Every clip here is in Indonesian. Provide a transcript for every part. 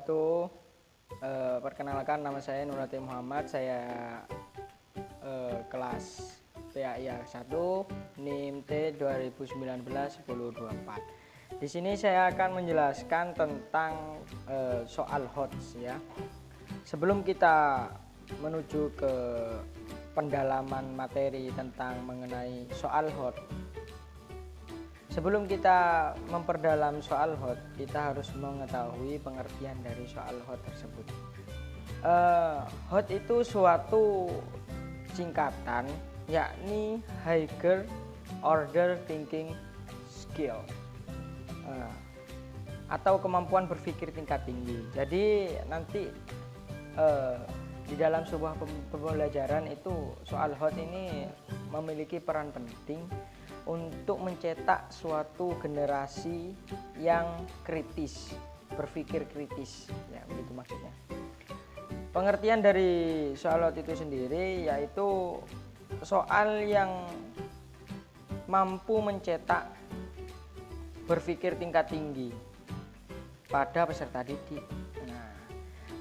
wabarakatuh. Perkenalkan, nama saya Nurati Muhammad. Saya kelas PAIA 1 NIM T 2019-1024. Di sini saya akan menjelaskan tentang soal HOTS ya. Sebelum kita menuju ke pendalaman materi tentang mengenai soal HOT, sebelum kita memperdalam soal HOT, kita harus mengetahui pengertian dari soal HOT tersebut. HOT itu suatu singkatan, yakni Higher Order Thinking Skill, atau kemampuan berpikir tingkat tinggi. Jadi nanti di dalam sebuah pembelajaran itu soal HOT ini memiliki peran penting untuk mencetak suatu generasi yang kritis, berpikir kritis, ya begitu maksudnya. Pengertian dari soal HOT itu sendiri yaitu soal yang mampu mencetak berpikir tingkat tinggi pada peserta didik.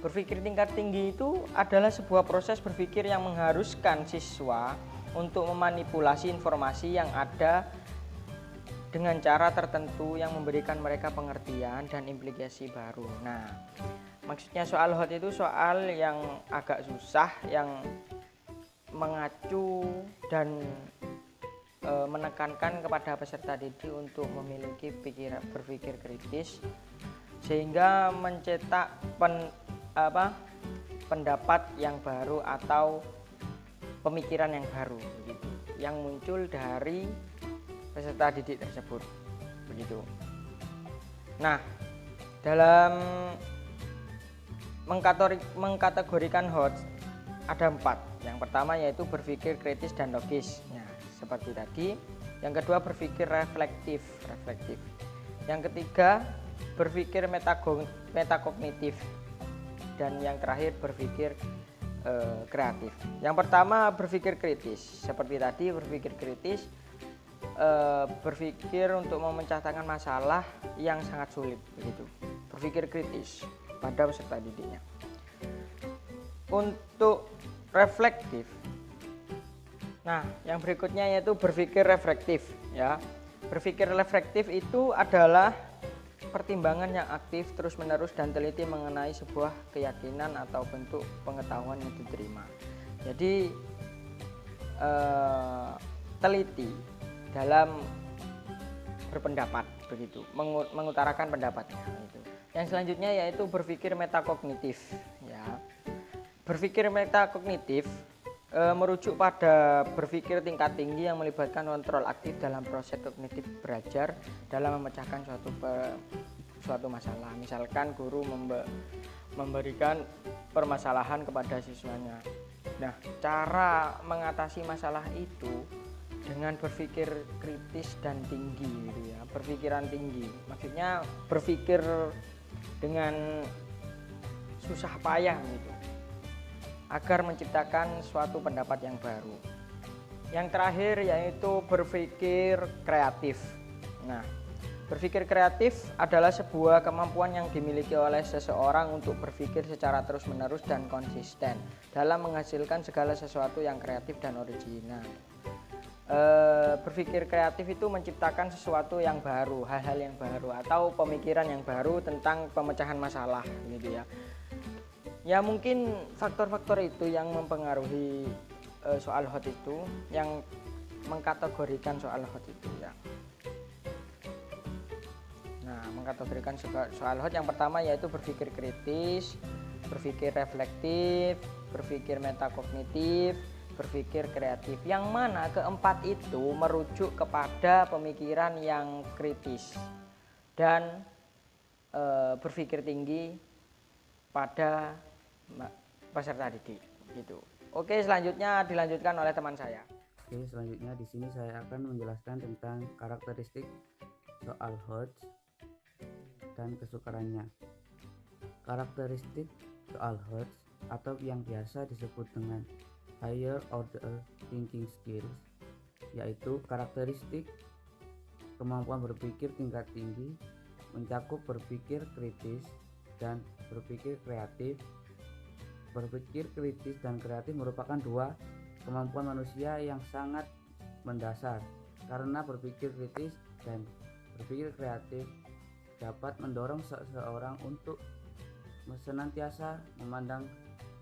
Berpikir tingkat tinggi itu adalah sebuah proses berpikir yang mengharuskan siswa untuk memanipulasi informasi yang ada dengan cara tertentu yang memberikan mereka pengertian dan implikasi baru. Nah, maksudnya soal HOT itu soal yang agak susah, yang mengacu dan menekankan kepada peserta didik untuk memiliki berpikir kritis, sehingga mencetak pendapat yang baru atau pemikiran yang baru begitu, yang muncul dari peserta didik tersebut begitu. Nah, dalam mengkategorikan HOT ada 4. Yang pertama yaitu berpikir kritis dan logis, ya, seperti tadi. Yang kedua berpikir reflektif. Yang ketiga berpikir metakognitif. Dan yang terakhir berpikir kreatif. Yang pertama berpikir kritis. Seperti tadi, berpikir kritis berpikir untuk memecahkan masalah yang sangat sulit begitu. Berpikir kritis pada peserta didiknya. Untuk reflektif, nah yang berikutnya yaitu berpikir reflektif ya. Berpikir reflektif itu adalah pertimbangan yang aktif, terus-menerus dan teliti mengenai sebuah keyakinan atau bentuk pengetahuan yang diterima. Jadi teliti dalam berpendapat begitu, mengutarakan pendapatnya gitu. Yang selanjutnya yaitu berpikir metakognitif ya. Berpikir metakognitif merujuk pada berpikir tingkat tinggi yang melibatkan kontrol aktif dalam proses kognitif belajar dalam memecahkan suatu masalah. Misalkan guru memberikan permasalahan kepada siswanya. Nah, cara mengatasi masalah itu dengan berpikir kritis dan tinggi gitu ya. Berpikiran tinggi. Maksudnya berpikir dengan susah payah gitu, agar menciptakan suatu pendapat yang baru. Yang terakhir yaitu berpikir kreatif. Nah, berpikir kreatif adalah sebuah kemampuan yang dimiliki oleh seseorang untuk berpikir secara terus-menerus dan konsisten dalam menghasilkan segala sesuatu yang kreatif dan original. Berpikir kreatif itu menciptakan sesuatu yang baru, hal-hal yang baru atau pemikiran yang baru tentang pemecahan masalah gitu ya. Ya mungkin faktor-faktor itu yang mempengaruhi soal HOT itu, yang mengkategorikan soal HOT itu ya. Nah, mengkategorikan soal HOT yang pertama yaitu berpikir kritis, berpikir reflektif, berpikir metakognitif, berpikir kreatif. Yang mana keempat itu merujuk kepada pemikiran yang kritis dan berpikir tinggi pada peserta didik gitu. Oke, selanjutnya dilanjutkan oleh teman saya. Oke, selanjutnya di sini saya akan menjelaskan tentang karakteristik soal HOT dan kesukarannya. Karakteristik soal HOT atau yang biasa disebut dengan Higher Order Thinking Skills yaitu karakteristik kemampuan berpikir tingkat tinggi, mencakup berpikir kritis, dan berpikir kreatif. Berpikir kritis dan kreatif merupakan dua kemampuan manusia yang sangat mendasar, karena berpikir kritis dan berpikir kreatif dapat mendorong seseorang untuk senantiasa memandang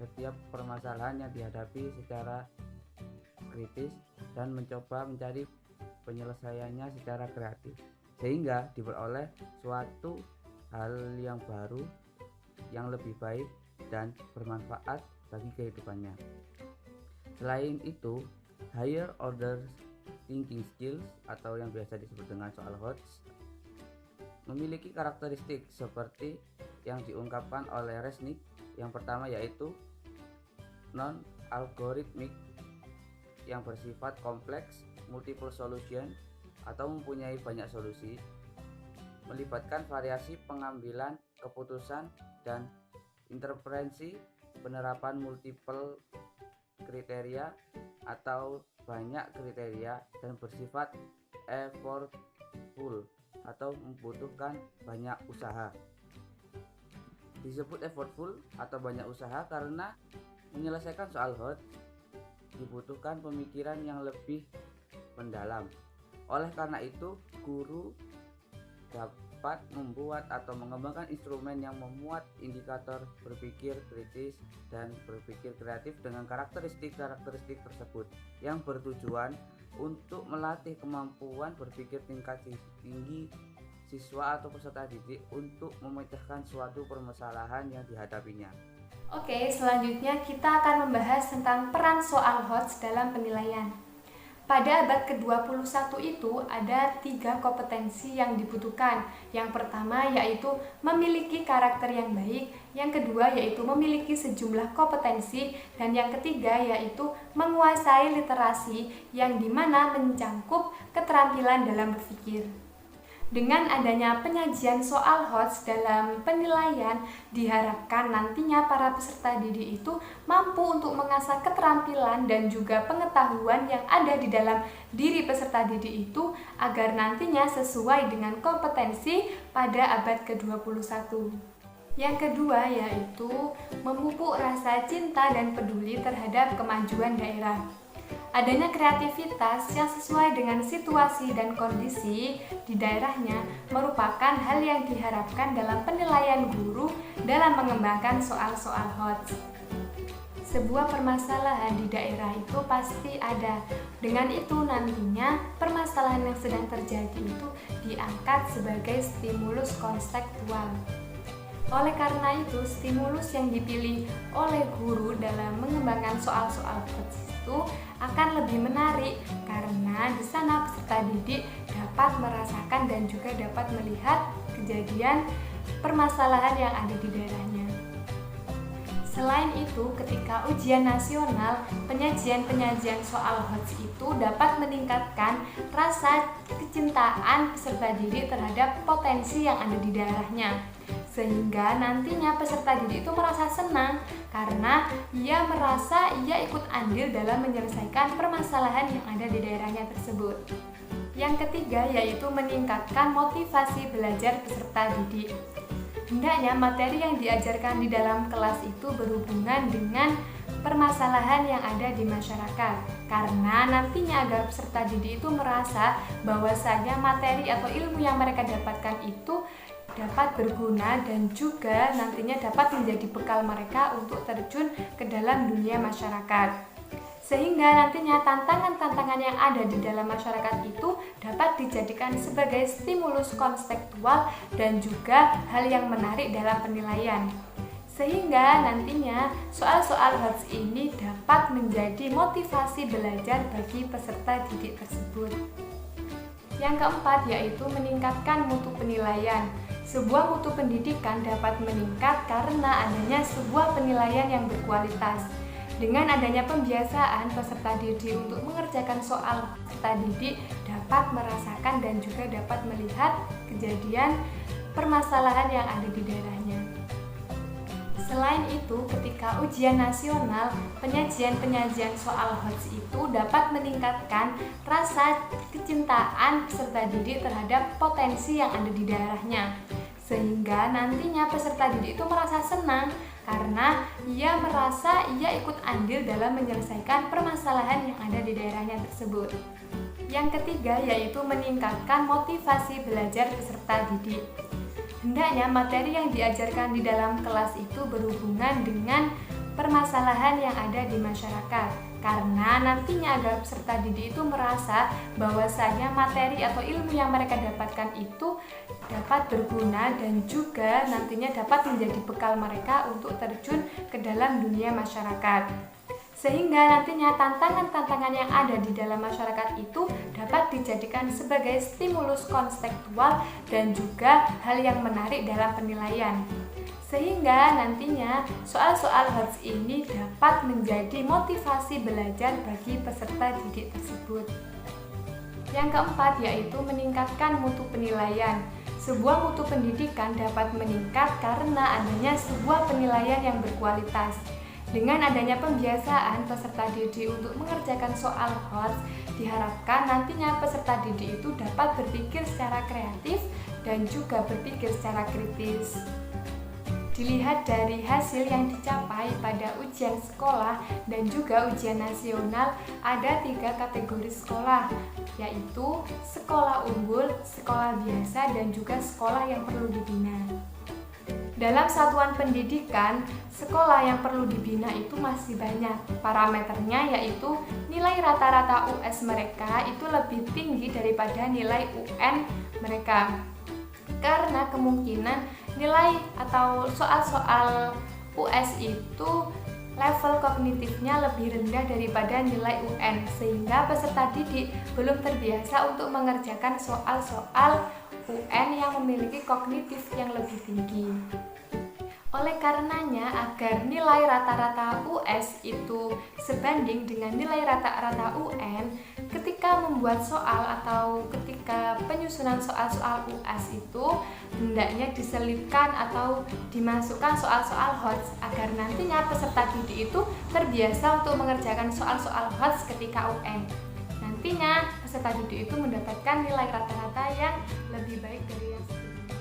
setiap permasalahan yang dihadapi secara kritis dan mencoba mencari penyelesaiannya secara kreatif, sehingga diperoleh suatu hal yang baru, yang lebih baik dan bermanfaat bagi kehidupannya. Selain itu, higher order thinking skills atau yang biasa disebut dengan soal HOTS memiliki karakteristik seperti yang diungkapkan oleh Resnick. Yang pertama yaitu non-algorithmic, yang bersifat kompleks, multiple solution atau mempunyai banyak solusi, melibatkan variasi pengambilan keputusan dan interferensi, penerapan multiple kriteria atau banyak kriteria, dan bersifat effortful atau membutuhkan banyak usaha. Disebut effortful atau banyak usaha karena menyelesaikan soal HOTS dibutuhkan pemikiran yang lebih mendalam. Oleh karena itu, guru dapat membuat atau mengembangkan instrumen yang memuat indikator berpikir kritis dan berpikir kreatif dengan karakteristik-karakteristik tersebut, yang bertujuan untuk melatih kemampuan berpikir tingkat tinggi siswa atau peserta didik untuk memecahkan suatu permasalahan yang dihadapinya. Oke, selanjutnya kita akan membahas tentang peran soal HOTS dalam penilaian. Pada abad ke-21 itu ada 3 kompetensi yang dibutuhkan. Yang pertama yaitu memiliki karakter yang baik, yang kedua yaitu memiliki sejumlah kompetensi, dan yang ketiga yaitu menguasai literasi yang dimana mencangkup keterampilan dalam berpikir. Dengan adanya penyajian soal HOTS dalam penilaian, diharapkan nantinya para peserta didik itu mampu untuk mengasah keterampilan dan juga pengetahuan yang ada di dalam diri peserta didik itu agar nantinya sesuai dengan kompetensi pada abad ke-21. Yang kedua yaitu memupuk rasa cinta dan peduli terhadap kemajuan daerah. Adanya kreativitas yang sesuai dengan situasi dan kondisi di daerahnya merupakan hal yang diharapkan dalam penilaian guru dalam mengembangkan soal-soal HOTS. Sebuah permasalahan di daerah itu pasti ada. Dengan itu nantinya permasalahan yang sedang terjadi itu diangkat sebagai stimulus konseptual. Oleh karena itu, stimulus yang dipilih oleh guru dalam mengembangkan soal-soal HOTS itu akan lebih menarik karena di sana peserta didik dapat merasakan dan juga dapat melihat kejadian permasalahan yang ada di daerahnya. Selain itu, ketika ujian nasional, penyajian soal HOTS itu dapat meningkatkan rasa kecintaan peserta didik terhadap potensi yang ada di daerahnya. Sehingga nantinya peserta didik itu merasa senang karena ia merasa ia ikut andil dalam menyelesaikan permasalahan yang ada di daerahnya tersebut. Yang ketiga yaitu meningkatkan motivasi belajar peserta didik. Hendaknya materi yang diajarkan di dalam kelas itu berhubungan dengan permasalahan yang ada di masyarakat, karena nantinya agar peserta didik itu merasa bahwasanya materi atau ilmu yang mereka dapatkan itu dapat berguna dan juga nantinya dapat menjadi bekal mereka untuk terjun ke dalam dunia masyarakat. Sehingga nantinya tantangan-tantangan yang ada di dalam masyarakat itu dapat dijadikan sebagai stimulus konseptual dan juga hal yang menarik dalam penilaian. Sehingga nantinya soal-soal HOTS ini dapat menjadi motivasi belajar bagi peserta didik tersebut. Yang keempat yaitu meningkatkan mutu penilaian. Sebuah mutu pendidikan dapat meningkat karena adanya sebuah penilaian yang berkualitas. Dengan adanya pembiasaan peserta didik untuk mengerjakan soal, peserta didik dapat merasakan dan juga dapat melihat kejadian permasalahan yang ada di daerahnya. Selain itu, ketika ujian nasional, penyajian soal HOTS itu dapat meningkatkan rasa kecintaan peserta didik terhadap potensi yang ada di daerahnya. sehingga nantinya peserta didik itu merasa senang karena ia merasa ia ikut andil dalam menyelesaikan permasalahan yang ada di daerahnya tersebut. Yang ketiga yaitu meningkatkan motivasi belajar peserta didik. Hendaknya materi yang diajarkan di dalam kelas itu berhubungan dengan permasalahan yang ada di masyarakat, karena nantinya agar peserta didik itu merasa bahwasanya materi atau ilmu yang mereka dapatkan itu dapat berguna dan juga nantinya dapat menjadi bekal mereka untuk terjun ke dalam dunia masyarakat. Sehingga nantinya tantangan-tantangan yang ada di dalam masyarakat itu dapat dijadikan sebagai stimulus konseptual dan juga hal yang menarik dalam penilaian. Sehingga nantinya soal-soal HOTS ini dapat menjadi motivasi belajar bagi peserta didik tersebut. Yang keempat yaitu meningkatkan mutu penilaian. Sebuah mutu pendidikan dapat meningkat karena adanya sebuah penilaian yang berkualitas. Dengan adanya pembiasaan peserta didik untuk mengerjakan soal HOTS, diharapkan nantinya peserta didik itu dapat berpikir secara kreatif dan juga berpikir secara kritis. Dilihat dari hasil yang dicapai pada ujian sekolah dan juga ujian nasional, ada 3 kategori sekolah, yaitu sekolah unggul, sekolah biasa, dan juga sekolah yang perlu dibina. Dalam satuan pendidikan, sekolah yang perlu dibina itu masih banyak. Parameternya yaitu nilai rata-rata US mereka itu lebih tinggi daripada nilai UN mereka. Karena kemungkinan nilai atau soal-soal US itu level kognitifnya lebih rendah daripada nilai UN, sehingga peserta didik belum terbiasa untuk mengerjakan soal-soal UN yang memiliki kognitif yang lebih tinggi. Oleh karenanya, agar nilai rata-rata US itu sebanding dengan nilai rata-rata UN, ketika membuat soal atau ketika penyusunan soal-soal US itu hendaknya diselipkan atau dimasukkan soal-soal HOTS agar nantinya peserta didik itu terbiasa untuk mengerjakan soal-soal HOTS ketika UN. Nantinya peserta didik itu mendapatkan nilai rata-rata yang lebih baik dari yang sebelumnya.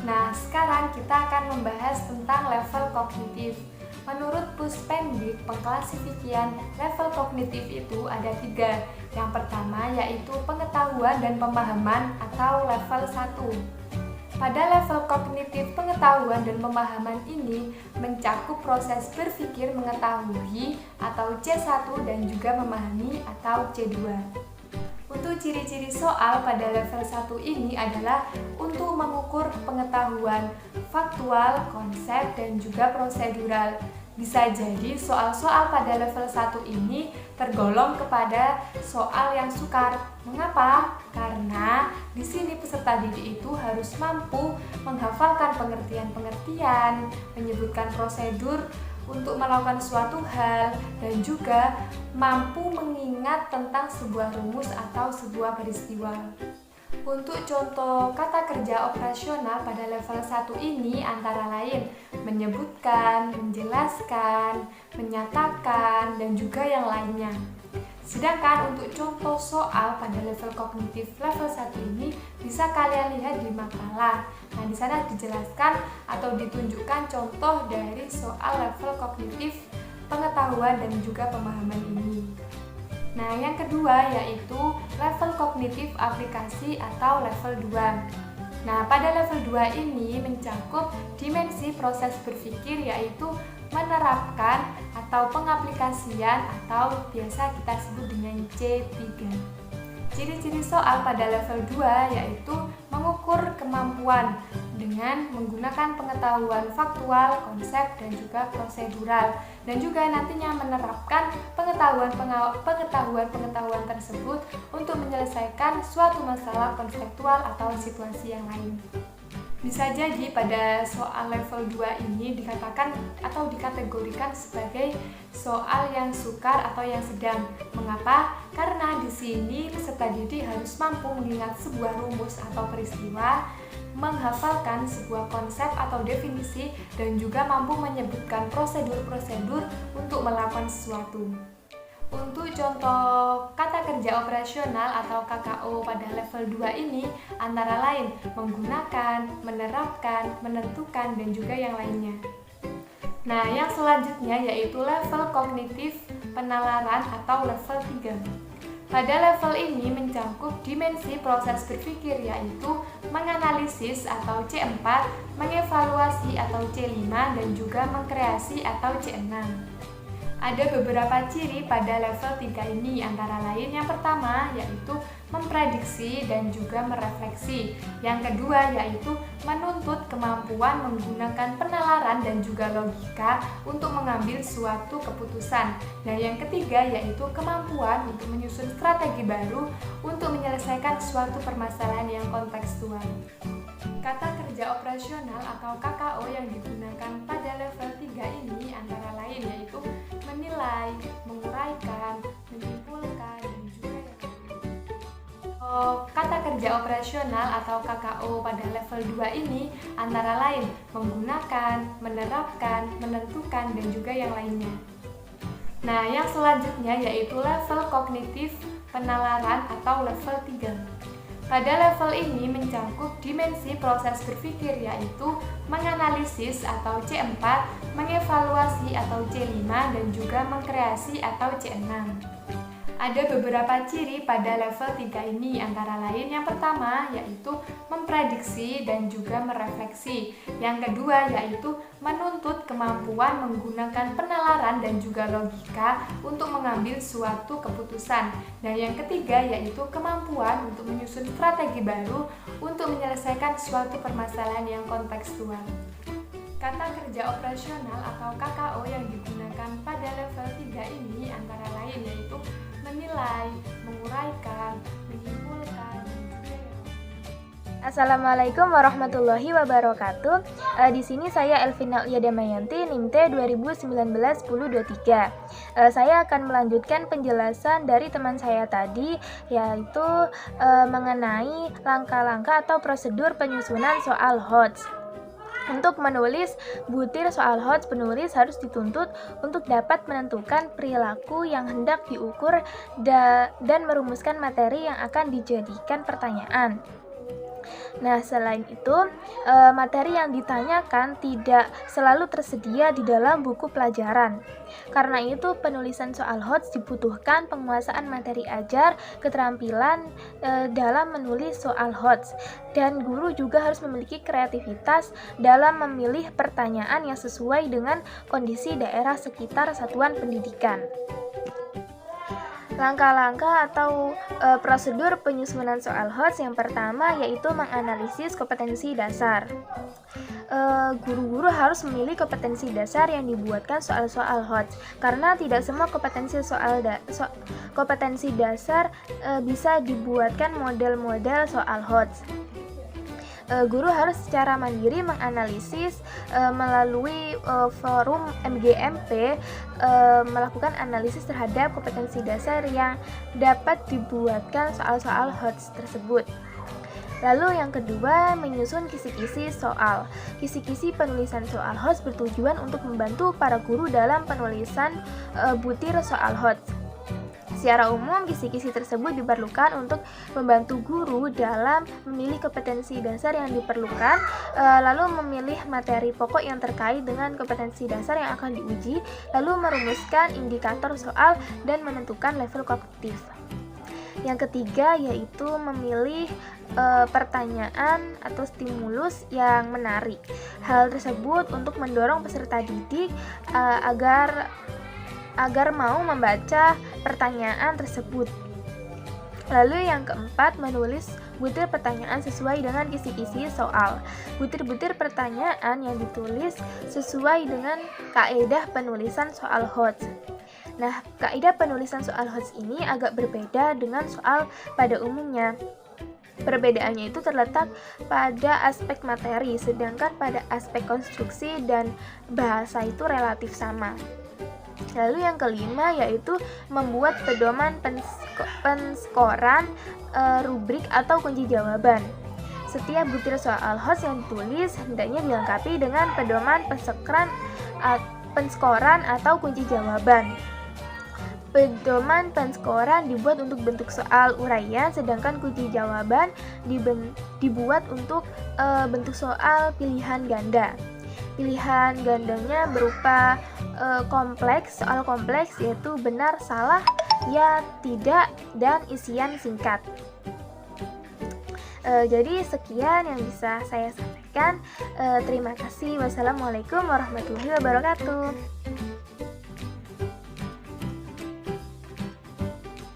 Nah, sekarang kita akan membahas tentang level kognitif. Menurut Puspendik, pengklasifikasian level kognitif itu ada 3. Yang pertama yaitu pengetahuan dan pemahaman atau level 1. Pada level kognitif pengetahuan dan pemahaman ini mencakup proses berpikir mengetahui atau C1 dan juga memahami atau C2. Untuk ciri-ciri soal pada level 1 ini adalah untuk mengukur pengetahuan faktual, konsep, dan juga prosedural. Bisa jadi soal-soal pada level 1 ini tergolong kepada soal yang sukar. Mengapa? Karena di sini peserta didik itu harus mampu menghafalkan pengertian-pengertian, menyebutkan prosedur untuk melakukan suatu hal, dan juga mampu mengingat tentang sebuah rumus atau sebuah peristiwa. Untuk contoh kata kerja operasional pada level 1 ini antara lain menyebutkan, menjelaskan, menyatakan, dan juga yang lainnya. Sedangkan untuk contoh soal pada level kognitif level 1 ini bisa kalian lihat di makalah. Nah, di sana dijelaskan atau ditunjukkan contoh dari soal level kognitif pengetahuan dan juga pemahaman ini. Nah, yang kedua yaitu level kognitif aplikasi atau level 2. Nah, pada level 2 ini mencakup dimensi proses berpikir yaitu menerapkan atau pengaplikasian atau biasa kita sebut dengan C3. Ciri-ciri soal pada level 2 yaitu mengukur kemampuan dengan menggunakan pengetahuan faktual, konsep, dan juga prosedural, dan juga nantinya menerapkan pengetahuan tersebut untuk menyelesaikan suatu masalah konseptual atau situasi yang lain. Bisa jadi pada soal level 2 ini dikatakan atau dikategorikan sebagai soal yang sukar atau yang sedang. Mengapa? Karena di sini peserta didik harus mampu mengingat sebuah rumus atau peristiwa, menghafalkan sebuah konsep atau definisi, dan juga mampu menyebutkan prosedur-prosedur untuk melakukan sesuatu. Untuk contoh kata kerja operasional atau KKO pada level 2 ini antara lain menggunakan, menerapkan, menentukan, dan juga yang lainnya. Nah, yang selanjutnya yaitu level kognitif penalaran atau level 3. Pada level ini mencakup dimensi proses berpikir yaitu menganalisis atau C4, mengevaluasi atau C5, dan juga mengkreasi atau C6. Ada beberapa ciri pada level 3 ini, antara lain yang pertama yaitu memprediksi dan juga merefleksi. Yang kedua yaitu menuntut kemampuan menggunakan penalaran dan juga logika untuk mengambil suatu keputusan. Dan yang ketiga yaitu kemampuan untuk menyusun strategi baru untuk menyelesaikan suatu permasalahan yang kontekstual. Kata kerja operasional atau KKO yang digunakan pada level 3 ini antara lain yaitu menilai, menguraikan, menyimpulkan, dan juga yang lain. Kata kerja operasional atau KKO pada level 2 ini antara lain menggunakan, menerapkan, menentukan, dan juga yang lainnya. Nah, yang selanjutnya yaitu level kognitif penalaran atau level 3. Pada level ini mencakup dimensi proses berpikir yaitu menganalisis atau C4, mengevaluasi atau C5, dan juga mengkreasi atau C6. Ada beberapa ciri pada level 3 ini, antara lain yang pertama yaitu memprediksi dan juga merefleksi. Yang kedua yaitu menuntut kemampuan menggunakan penalaran dan juga logika untuk mengambil suatu keputusan. Dan yang ketiga yaitu kemampuan untuk menyusun strategi baru untuk menyelesaikan suatu permasalahan yang kontekstual. Kata kerja operasional atau KKO yang digunakan pada level 3 ini antara lain yaitu menilai, menguraikan, menyimpulkan, dan juga yang lain. Assalamualaikum warahmatullahi wabarakatuh. Di sini saya Elvina Damayanti, NIM T 2019-1023. Saya akan melanjutkan penjelasan dari teman saya tadi, yaitu mengenai langkah-langkah atau prosedur penyusunan soal HOTS. Untuk menulis butir soal HOTS, penulis harus dituntut untuk dapat menentukan perilaku yang hendak diukur dan merumuskan materi yang akan dijadikan pertanyaan. Nah, selain itu, materi yang ditanyakan tidak selalu tersedia di dalam buku pelajaran. Karena itu, penulisan soal HOTS dibutuhkan penguasaan materi ajar, keterampilan dalam menulis soal HOTS, dan guru juga harus memiliki kreativitas dalam memilih pertanyaan yang sesuai dengan kondisi daerah sekitar satuan pendidikan. Langkah-langkah atau prosedur penyusunan soal HOTS yang pertama yaitu menganalisis kompetensi dasar. Guru-guru harus memilih kompetensi dasar yang dibuatkan soal-soal HOTS karena tidak semua kompetensi dasar bisa dibuatkan model-model soal HOTS. Guru harus secara mandiri menganalisis melalui forum MGMP, melakukan analisis terhadap kompetensi dasar yang dapat dibuatkan soal-soal HOTS tersebut. Lalu yang kedua, menyusun kisi-kisi soal. Kisi-kisi penulisan soal HOTS bertujuan untuk membantu para guru dalam penulisan butir soal HOTS. Secara umum, kisi-kisi tersebut diperlukan untuk membantu guru dalam memilih kompetensi dasar yang diperlukan, lalu memilih materi pokok yang terkait dengan kompetensi dasar yang akan diuji, lalu merumuskan indikator soal dan menentukan level kognitif. Yang ketiga yaitu memilih pertanyaan atau stimulus yang menarik. Hal tersebut untuk mendorong peserta didik agar mau membaca pertanyaan tersebut. Lalu yang keempat, menulis butir pertanyaan sesuai dengan kisi-kisi soal. Butir-butir pertanyaan yang ditulis sesuai dengan kaidah penulisan soal HOTS. Nah, kaidah penulisan soal HOTS ini agak berbeda dengan soal pada umumnya. Perbedaannya itu terletak pada aspek materi, sedangkan pada aspek konstruksi dan bahasa itu relatif sama. Lalu yang kelima yaitu membuat pedoman penskoran, rubrik atau kunci jawaban. Setiap butir soal HOTS yang ditulis hendaknya dilengkapi dengan pedoman penskoran atau kunci jawaban. Pedoman penskoran dibuat untuk bentuk soal uraian, sedangkan kunci jawaban dibuat untuk bentuk soal pilihan ganda. Pilihan gandanya berupa soal kompleks yaitu benar, salah, ya, tidak, dan isian singkat. Jadi sekian yang bisa saya sampaikan. Terima kasih. Wassalamualaikum warahmatullahi wabarakatuh.